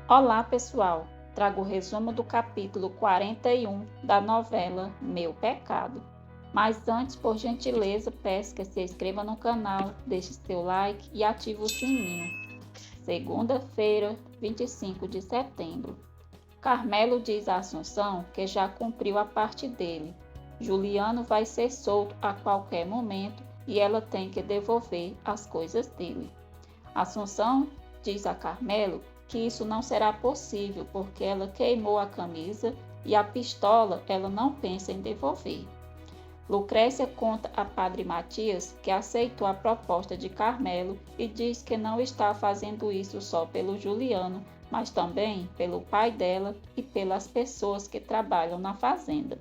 Olá, pessoal! Trago o resumo do capítulo 41 da novela Meu Pecado. Mas antes, por gentileza, peço que se inscreva no canal, deixe seu like e ative o sininho. Segunda-feira, 25 de setembro. Carmelo diz a Assunção que já cumpriu a parte dele. Juliano vai ser solto a qualquer momento e ela tem que devolver as coisas dele. Assunção diz a Carmelo que isso não será possível porque ela queimou a camisa e a pistola ela não pensa em devolver. Lucrécia conta a Padre Matias que aceitou a proposta de Carmelo e diz que não está fazendo isso só pelo Juliano, mas também pelo pai dela e pelas pessoas que trabalham na fazenda.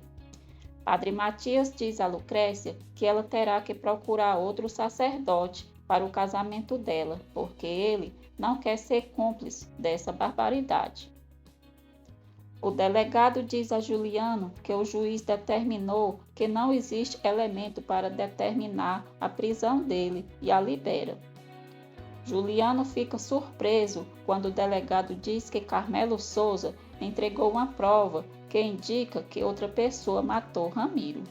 Padre Matias diz a Lucrécia que ela terá que procurar outro sacerdote para o casamento dela, porque ele não quer ser cúmplice dessa barbaridade. O delegado diz a Juliano que o juiz determinou que não existe elemento para determinar a prisão dele e a libera. Juliano fica surpreso quando o delegado diz que Carmelo Souza entregou uma prova que indica que outra pessoa matou Ramiro.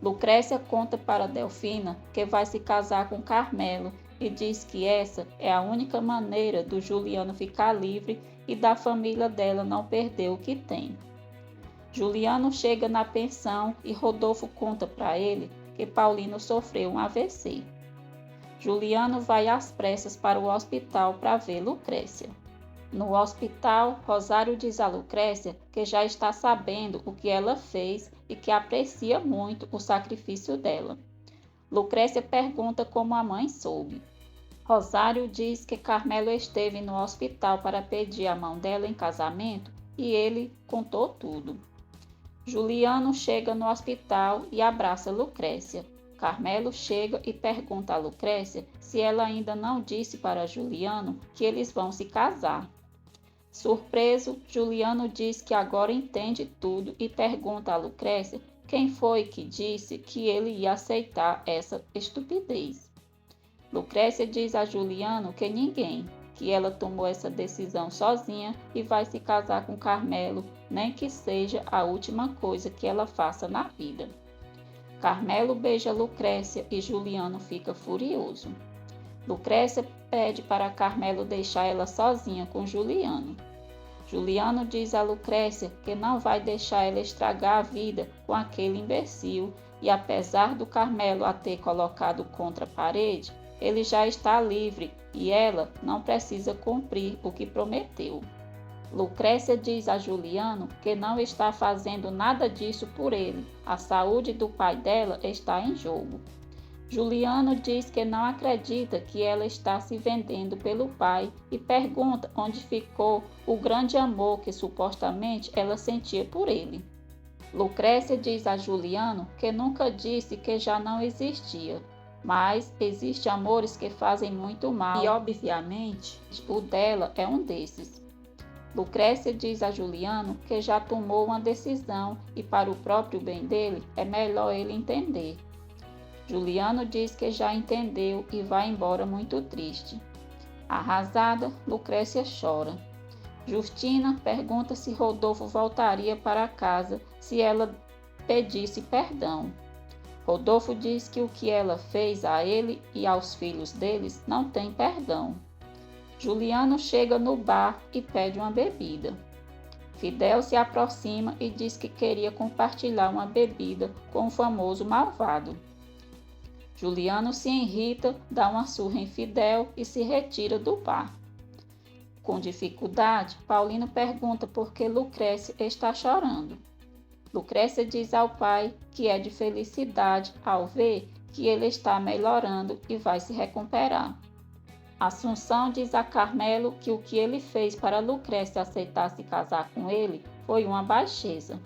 Lucrécia conta para Delfina que vai se casar com Carmelo e diz que essa é a única maneira do Juliano ficar livre e da família dela não perder o que tem. Juliano chega na pensão e Rodolfo conta para ele que Paulino sofreu um AVC. Juliano vai às pressas para o hospital para ver Lucrécia. No hospital, Rosário diz a Lucrécia que já está sabendo o que ela fez e que aprecia muito o sacrifício dela. Lucrécia pergunta como a mãe soube. Rosário diz que Carmelo esteve no hospital para pedir a mão dela em casamento e ele contou tudo. Juliano chega no hospital e abraça Lucrécia. Carmelo chega e pergunta a Lucrécia se ela ainda não disse para Juliano que eles vão se casar. Surpreso, Juliano diz que agora entende tudo e pergunta a Lucrécia quem foi que disse que ele ia aceitar essa estupidez. Lucrécia diz a Juliano que ninguém, que ela tomou essa decisão sozinha e vai se casar com Carmelo, nem que seja a última coisa que ela faça na vida. Carmelo beija Lucrécia e Juliano fica furioso. Lucrécia pede para Carmelo deixar ela sozinha com Juliano. Juliano diz a Lucrécia que não vai deixar ela estragar a vida com aquele imbecil e apesar do Carmelo a ter colocado contra a parede, ele já está livre e ela não precisa cumprir o que prometeu. Lucrécia diz a Juliano que não está fazendo nada disso por ele, a saúde do pai dela está em jogo. Juliano diz que não acredita que ela está se vendendo pelo pai e pergunta onde ficou o grande amor que supostamente ela sentia por ele. Lucrécia diz a Juliano que nunca disse que já não existia, mas existem amores que fazem muito mal e, obviamente, o dela é um desses. Lucrécia diz a Juliano que já tomou uma decisão e para o próprio bem dele é melhor ele entender. Juliano diz que já entendeu e vai embora muito triste. Arrasada, Lucrécia chora. Justina pergunta se Rodolfo voltaria para casa se ela pedisse perdão. Rodolfo diz que o que ela fez a ele e aos filhos deles não tem perdão. Juliano chega no bar e pede uma bebida. Fidel se aproxima e diz que queria compartilhar uma bebida com o famoso malvado. Juliano se irrita, dá uma surra em Fidel e se retira do bar. Com dificuldade, Paulino pergunta por que Lucrécia está chorando. Lucrécia diz ao pai que é de felicidade ao ver que ele está melhorando e vai se recuperar. Assunção diz a Carmelo que o que ele fez para Lucrécia aceitar se casar com ele foi uma baixeza.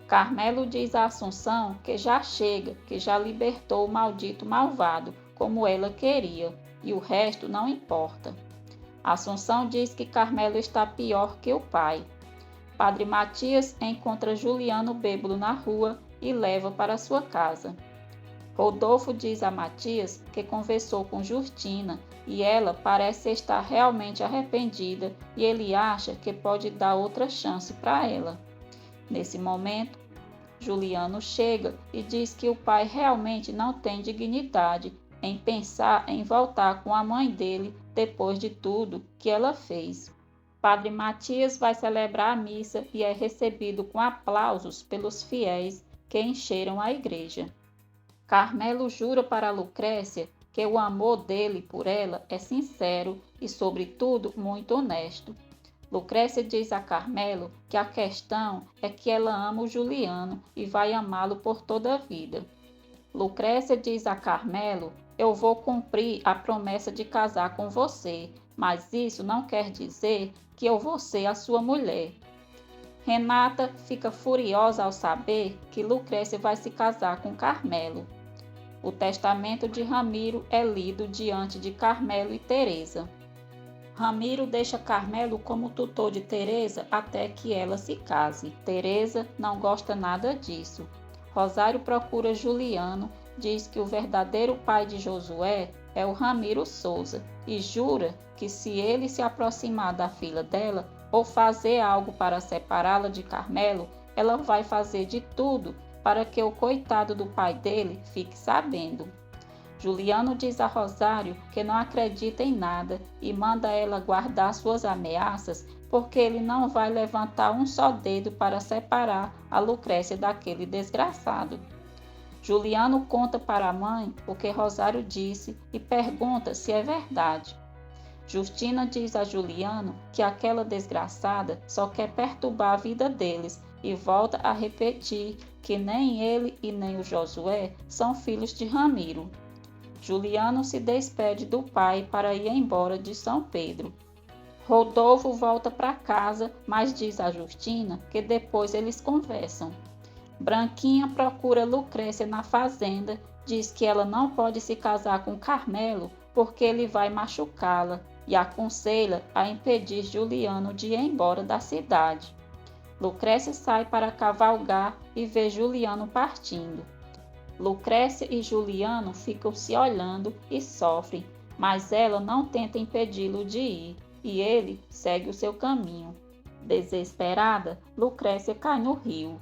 Carmelo diz a Assunção que já chega, que já libertou o maldito malvado, como ela queria, e o resto não importa. Assunção diz que Carmelo está pior que o pai. Padre Matias encontra Juliano bêbado na rua e leva para sua casa. Rodolfo diz a Matias que conversou com Justina e ela parece estar realmente arrependida e ele acha que pode dar outra chance para ela. Nesse momento, Juliano chega e diz que o pai realmente não tem dignidade em pensar em voltar com a mãe dele depois de tudo que ela fez. Padre Matias vai celebrar a missa e é recebido com aplausos pelos fiéis que encheram a igreja. Carmelo jura para Lucrécia que o amor dele por ela é sincero e, sobretudo, muito honesto. Lucrécia diz a Carmelo que a questão é que ela ama o Juliano e vai amá-lo por toda a vida. Lucrécia diz a Carmelo: eu vou cumprir a promessa de casar com você, mas isso não quer dizer que eu vou ser a sua mulher. Renata fica furiosa ao saber que Lucrécia vai se casar com Carmelo. O testamento de Ramiro é lido diante de Carmelo e Teresa. Ramiro deixa Carmelo como tutor de Teresa até que ela se case. Teresa não gosta nada disso. Rosário procura Juliano, diz que o verdadeiro pai de Josué é o Ramiro Souza e jura que se ele se aproximar da filha dela ou fazer algo para separá-la de Carmelo, ela vai fazer de tudo para que o coitado do pai dele fique sabendo. Juliano diz a Rosário que não acredita em nada e manda ela guardar suas ameaças porque ele não vai levantar um só dedo para separar a Lucrécia daquele desgraçado. Juliano conta para a mãe o que Rosário disse e pergunta se é verdade. Justina diz a Juliano que aquela desgraçada só quer perturbar a vida deles e volta a repetir que nem ele e nem o Josué são filhos de Ramiro. Juliano se despede do pai para ir embora de São Pedro. Rodolfo volta para casa, mas diz a Justina que depois eles conversam. Branquinha procura Lucrécia na fazenda, diz que ela não pode se casar com Carmelo porque ele vai machucá-la e aconselha a impedir Juliano de ir embora da cidade. Lucrécia sai para cavalgar e vê Juliano partindo. Lucrécia e Juliano ficam se olhando e sofrem, mas ela não tenta impedi-lo de ir e ele segue o seu caminho. Desesperada, Lucrécia cai no rio.